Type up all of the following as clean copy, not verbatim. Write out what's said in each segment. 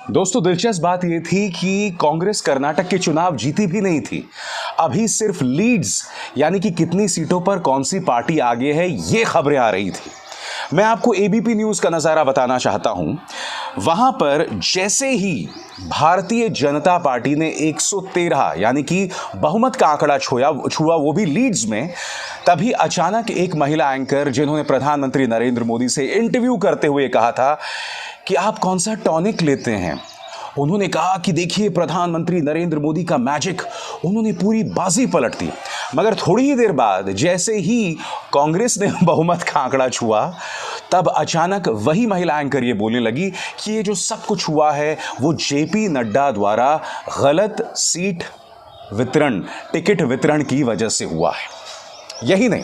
दोस्तों, दिलचस्प बात यह थी कि कांग्रेस कर्नाटक के चुनाव जीती भी नहीं थी। अभी सिर्फ लीड्स यानी कि कितनी सीटों पर कौन सी पार्टी आगे है, ये खबरें आ रही थी। मैं आपको एबीपी न्यूज का नजारा बताना चाहता हूं। वहां पर जैसे ही भारतीय जनता पार्टी ने 113 यानी कि बहुमत का आंकड़ा छुआ, वो भी लीड्स में, तभी अचानक एक महिला एंकर जिन्होंने प्रधानमंत्री नरेंद्र मोदी से इंटरव्यू करते हुए कहा था कि आप कौन सा टॉनिक लेते हैं, उन्होंने कहा कि देखिए प्रधानमंत्री नरेंद्र मोदी का मैजिक, उन्होंने पूरी बाजी पलट दी। मगर थोड़ी ही देर बाद जैसे ही कांग्रेस ने बहुमत का आंकड़ा छुआ, तब अचानक वही महिला एंकर ये बोलने लगी कि ये जो सब कुछ हुआ है वो जेपी नड्डा द्वारा गलत सीट वितरण, टिकट वितरण की वजह से हुआ है। यही नहीं,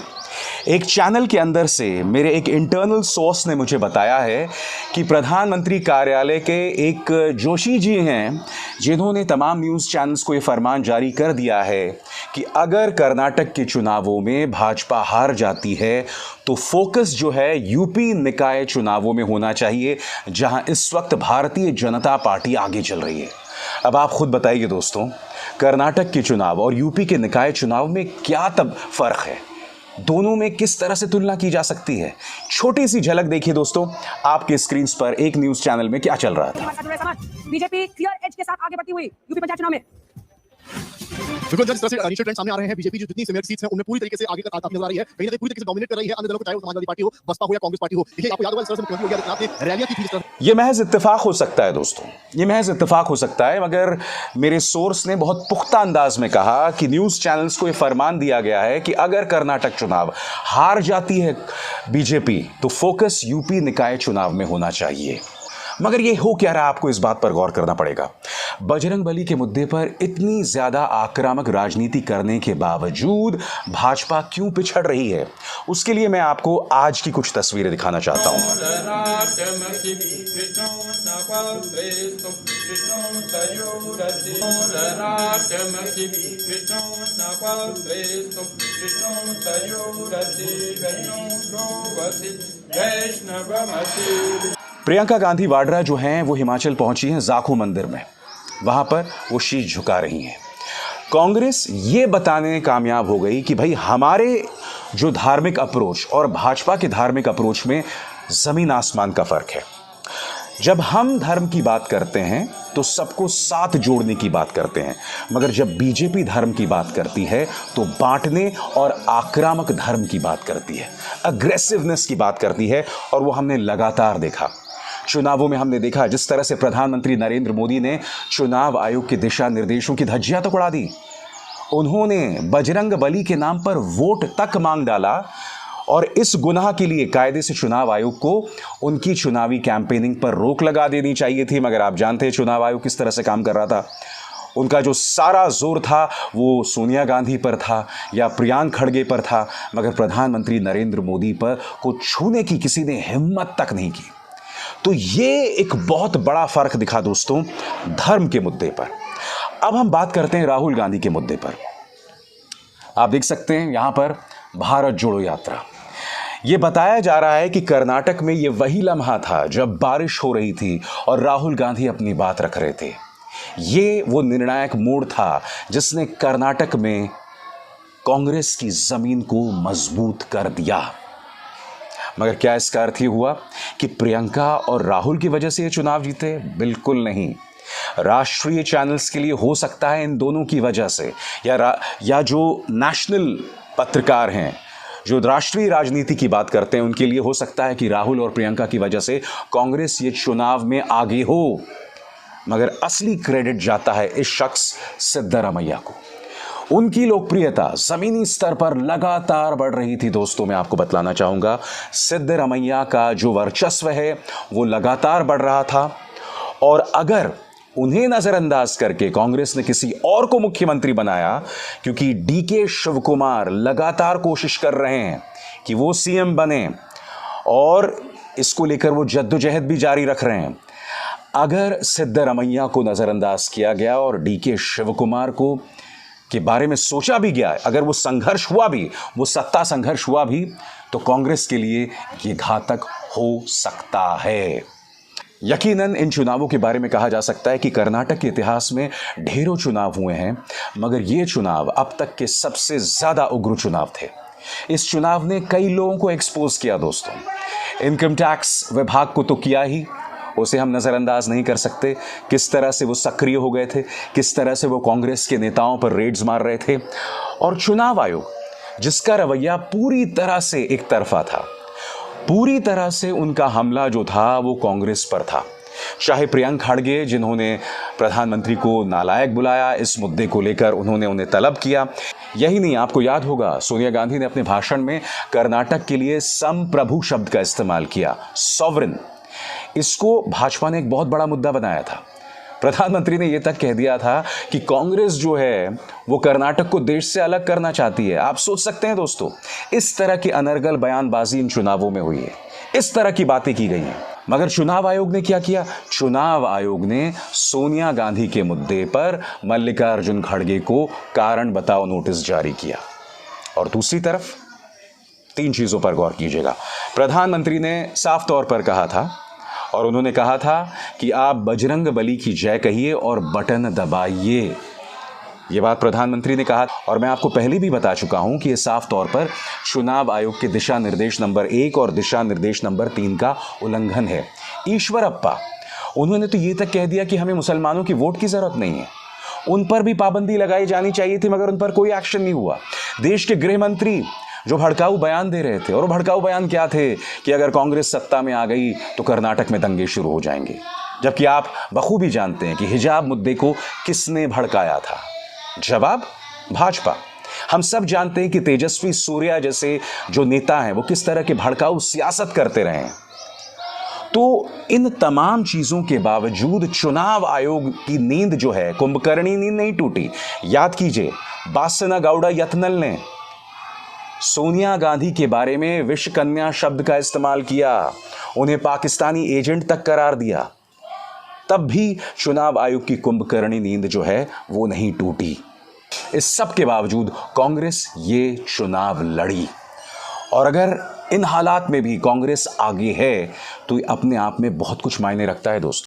एक चैनल के अंदर से मेरे एक इंटरनल सोर्स ने मुझे बताया है कि प्रधानमंत्री कार्यालय के एक जोशी जी हैं, जिन्होंने तमाम न्यूज़ चैनल्स को ये फरमान जारी कर दिया है कि अगर कर्नाटक के चुनावों में भाजपा हार जाती है तो फोकस जो है यूपी निकाय चुनावों में होना चाहिए, जहां इस वक्त भारतीय जनता पार्टी आगे चल रही है। अब आप खुद बताइए दोस्तों, कर्नाटक के चुनाव और यूपी के निकाय चुनाव में क्या तब फर्क है, दोनों में किस तरह से तुलना की जा सकती है? छोटी सी झलक देखिए दोस्तों, आपके स्क्रीन पर एक न्यूज चैनल में क्या चल रहा था। बीजेपी क्लियर एज के साथ आगे बढ़ती हुई यूपी पंचायत चुनाव में। बिल्कुल जिस तरह से इनिशियल ट्रेंड सामने आ रहे हैं, बीजेपी जो जितनी सीनियर सीट्स हैं उनमें पूरी तरीके से आगे का ताकत नजर आ रही है, कहीं ना कहीं पूरी तरीके से डोमिनेट कर रही है अन्य दलों को, चाहे वो समाजवादी पार्टी हो, बसपा हो या कांग्रेस पार्टी हो। देखिए आपको याद होगा इस तरह से मुख्यमंत्री योगी आदित्यनाथ ने रैलियां की थी इस तरह। ये महज इत्तेफाक हो सकता है दोस्तों, ये महज इत्तेफाक हो सकता है, मगर मेरे सोर्स ने बहुत पुख्ता अंदाज में कहा कि न्यूज चैनल्स को यह फरमान दिया गया है कि अगर कर्नाटक चुनाव हार जाती है बीजेपी तो फोकस यूपी निकाय चुनाव में होना चाहिए। मगर ये हो क्या रहा, आपको इस बात पर गौर करना पड़ेगा। बजरंगबली के मुद्दे पर इतनी ज्यादा आक्रामक राजनीति करने के बावजूद भाजपा क्यों पिछड़ रही है, उसके लिए मैं आपको आज की कुछ तस्वीरें दिखाना चाहता हूं। प्रियंका गांधी वाड्रा जो हैं वो हिमाचल पहुंची हैं जाखू मंदिर में, वहां पर वो शीश झुका रही हैं। कांग्रेस ये बताने कामयाब हो गई कि भाई हमारे जो धार्मिक अप्रोच और भाजपा के धार्मिक अप्रोच में जमीन आसमान का फर्क है। जब हम धर्म की बात करते हैं तो सबको साथ जोड़ने की बात करते हैं, मगर जब बीजेपी धर्म की बात करती है तो बांटने और आक्रामक धर्म की बात करती है, अग्रेसिवनेस की बात करती है। और वो हमने लगातार देखा चुनावों में, हमने देखा जिस तरह से प्रधानमंत्री नरेंद्र मोदी ने चुनाव आयोग के दिशा निर्देशों की धज्जियां तो उड़ा दी। उन्होंने बजरंग बली के नाम पर वोट तक मांग डाला और इस गुनाह के लिए कायदे से चुनाव आयोग को उनकी चुनावी कैंपेनिंग पर रोक लगा देनी चाहिए थी। मगर आप जानते हैं चुनाव आयोग किस तरह से काम कर रहा था। उनका जो सारा जोर था वो सोनिया गांधी पर था या प्रियांक खड़गे पर था, मगर प्रधानमंत्री नरेंद्र मोदी पर को छूने की किसी ने हिम्मत तक नहीं की। तो ये एक बहुत बड़ा फर्क दिखा दोस्तों धर्म के मुद्दे पर। अब हम बात करते हैं राहुल गांधी के मुद्दे पर। आप देख सकते हैं यहां पर भारत जोड़ो यात्रा। यह बताया जा रहा है कि कर्नाटक में यह वही लम्हा था जब बारिश हो रही थी और राहुल गांधी अपनी बात रख रहे थे। ये वो निर्णायक मोड़ था जिसने कर्नाटक में कांग्रेस की जमीन को मजबूत कर दिया। मगर क्या इसका अर्थ ये हुआ कि प्रियंका और राहुल की वजह से ये चुनाव जीते? बिल्कुल नहीं। राष्ट्रीय चैनल्स के लिए हो सकता है इन दोनों की वजह से, या जो नेशनल पत्रकार हैं जो राष्ट्रीय राजनीति की बात करते हैं उनके लिए हो सकता है कि राहुल और प्रियंका की वजह से कांग्रेस ये चुनाव में आगे हो। मगर असली क्रेडिट जाता है इस शख्स सिद्धरामैया को। उनकी लोकप्रियता जमीनी स्तर पर लगातार बढ़ रही थी दोस्तों। मैं आपको बतलाना चाहूंगा सिद्धरामैया का जो वर्चस्व है वो लगातार बढ़ रहा था, और अगर उन्हें नजरअंदाज करके कांग्रेस ने किसी और को मुख्यमंत्री बनाया, क्योंकि डीके शिवकुमार लगातार कोशिश कर रहे हैं कि वो सीएम बने और इसको लेकर वो जद्दोजहद भी जारी रख रहे हैं। अगर सिद्धरामैया को नजरअंदाज किया गया और डीके शिवकुमार को के बारे में सोचा भी गया, अगर वो संघर्ष हुआ भी, वो सत्ता संघर्ष हुआ भी, तो कांग्रेस के लिए ये घातक हो सकता है। यकीनन इन चुनावों के बारे में कहा जा सकता है कि कर्नाटक के इतिहास में ढेरों चुनाव हुए हैं, मगर ये चुनाव अब तक के सबसे ज्यादा उग्र चुनाव थे। इस चुनाव ने कई लोगों को एक्सपोज किया दोस्तों। इनकम टैक्स विभाग को तो किया ही, उसे हम नजरअंदाज नहीं कर सकते। किस तरह से वो सक्रिय हो गए थे, किस तरह से वो कांग्रेस के नेताओं पर रेड्स मार रहे थे। और चुनाव आयोग जिसका रवैया पूरी तरह से एक तरफा था, पूरी तरह से उनका हमला जो था वो कांग्रेस पर था। चाहे प्रियंक खड़गे जिन्होंने प्रधानमंत्री को नालायक बुलाया, इस मुद्दे को लेकर उन्होंने उन्हें तलब किया। यही नहीं, आपको याद होगा सोनिया गांधी ने अपने भाषण में कर्नाटक के लिए संप्रभु शब्द का इस्तेमाल किया, सॉवरेन। इसको भाजपा ने एक बहुत बड़ा मुद्दा बनाया था। प्रधानमंत्री ने यह तक कह दिया था कि कांग्रेस जो है वो कर्नाटक को देश से अलग करना चाहती है। आप सोच सकते हैं दोस्तों, इस तरह की अनर्गल बयानबाजी इन चुनावों में हुई है, इस तरह की बातें की गई हैं। मगर चुनाव आयोग ने क्या किया? चुनाव आयोग ने सोनिया गांधी के मुद्दे पर मल्लिकार्जुन खड़गे को कारण बताओ नोटिस जारी किया। और दूसरी तरफ 3 चीजों पर गौर कीजिएगा। प्रधानमंत्री ने साफ तौर पर कहा था, और उन्होंने कहा था कि आप बजरंग बली की जय कहिए और बटन दबाइए। ये बात प्रधानमंत्री ने कहा, और मैं आपको पहले भी बता चुका हूं कि ये साफ तौर पर चुनाव आयोग के दिशा निर्देश नंबर 1 और दिशा निर्देश नंबर 3 का उल्लंघन है। ईश्वरप्पा, उन्होंने तो ये तक कह दिया कि हमें मुसलमानों की वोट की जरूरत नहीं है। उन पर भी पाबंदी लगाई जानी चाहिए थी, मगर उन पर कोई एक्शन नहीं हुआ। देश के गृह मंत्री जो भड़काऊ बयान दे रहे थे, और वो भड़काऊ बयान क्या थे कि अगर कांग्रेस सत्ता में आ गई तो कर्नाटक में दंगे शुरू हो जाएंगे। जबकि आप बखूबी जानते हैं कि हिजाब मुद्दे को किसने भड़काया था। जवाब, भाजपा। हम सब जानते हैं कि तेजस्वी सूर्या जैसे जो नेता हैं वो किस तरह के भड़काऊ सियासत करते रहे हैं। तो इन तमाम चीजों के बावजूद चुनाव आयोग की नींद जो है, कुंभकर्णी नींद नहीं टूटी। याद कीजिए, बासना गौड़ा यत्नल ने सोनिया गांधी के बारे में विश्व कन्या शब्द का इस्तेमाल किया, उन्हें पाकिस्तानी एजेंट तक करार दिया। तब भी चुनाव आयोग की कुंभकर्णी नींद जो है वो नहीं टूटी। इस सब के बावजूद कांग्रेस ये चुनाव लड़ी, और अगर इन हालात में भी कांग्रेस आगे है तो अपने आप में बहुत कुछ मायने रखता है दोस्तों।